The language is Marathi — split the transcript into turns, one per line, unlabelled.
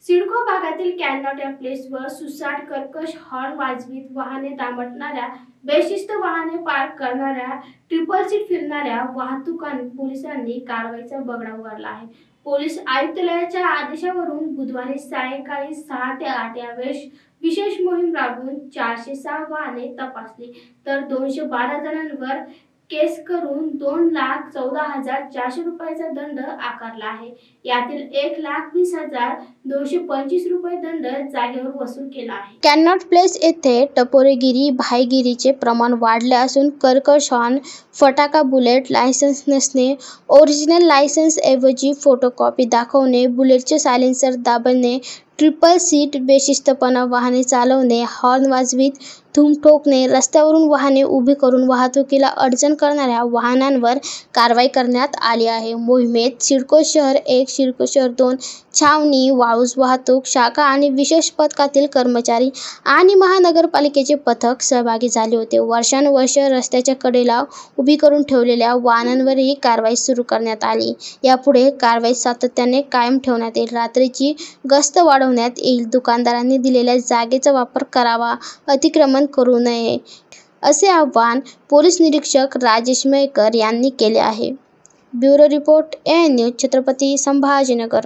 सिडको भागातील कॅनॉट या प्लेसवर सुसाट कर्कश हॉर्न वाजवीत वाहने दामटणाऱ्या, बेशिस्त वाहने पार्क करणाऱ्या, ट्रिपल सीट फिरणाऱ्या वाहतूकांनी पोलिसांनी कारवाईचा बगडा उगारला आहे। पोलीस आयुक्तालयाच्या आदेशावरून बुधवारी सायंकाळी 6 ते 8 या वेळेस विशेष मोहीम राबवून 406 वाहने तपासली, तर 212 जणांवर केस करून 2,14,400 रुपयाचा दंड आकारला आहे। यातील 1,20,225 रुपये दंड जागेवर वसूल केला आहे।
कॅनॉट प्लेस येथे टपोरेगिरी, भाईगिरीचे प्रमाण वाढले असून कर्कश हॉर्न, फटाका बुलेट, लायसन्स नसणे, ओरिजिनल लायसन्स ऐवजी फोटोकॉपी दाखवणे, बुलेटचे सायलेन्सर दाबणे, ट्रिपल सीट, बेशिस्तपणा वाहने चालवणे, हॉर्न वाजवीत धूम ठोकणे, रस्त्यावरून वाहने उभी करून वाहतुकीला अडचण करणाऱ्या वाहनांवर कारवाई करण्यात आली आहे। मोहिमेत सिडको शहर 1, सिडको शहर 2, छावणी, वाळूज वाहतूक शाखा आणि विशेष पथकातील कर्मचारी आणि महानगरपालिकेचे पथक सहभागी झाले होते। वर्षानुवर्षे रस्त्याच्या कडेला उभी करून ठेवलेल्या वाहनांवरही कारवाई सुरू करण्यात आली। यापुढे कारवाई सातत्याने कायम ठेवण्यात येईल। रात्रीची गस्त वाढवण्यात येईल। दुकानदारांनी दिलेल्या जागेचा वापर करावा, अतिक्रमण करू नये, असे आवाहन पोलीस निरीक्षक राजेश मयेकर यांनी केले आहे। Bureau report, AN news, Chhatrapati Sambhajinagar.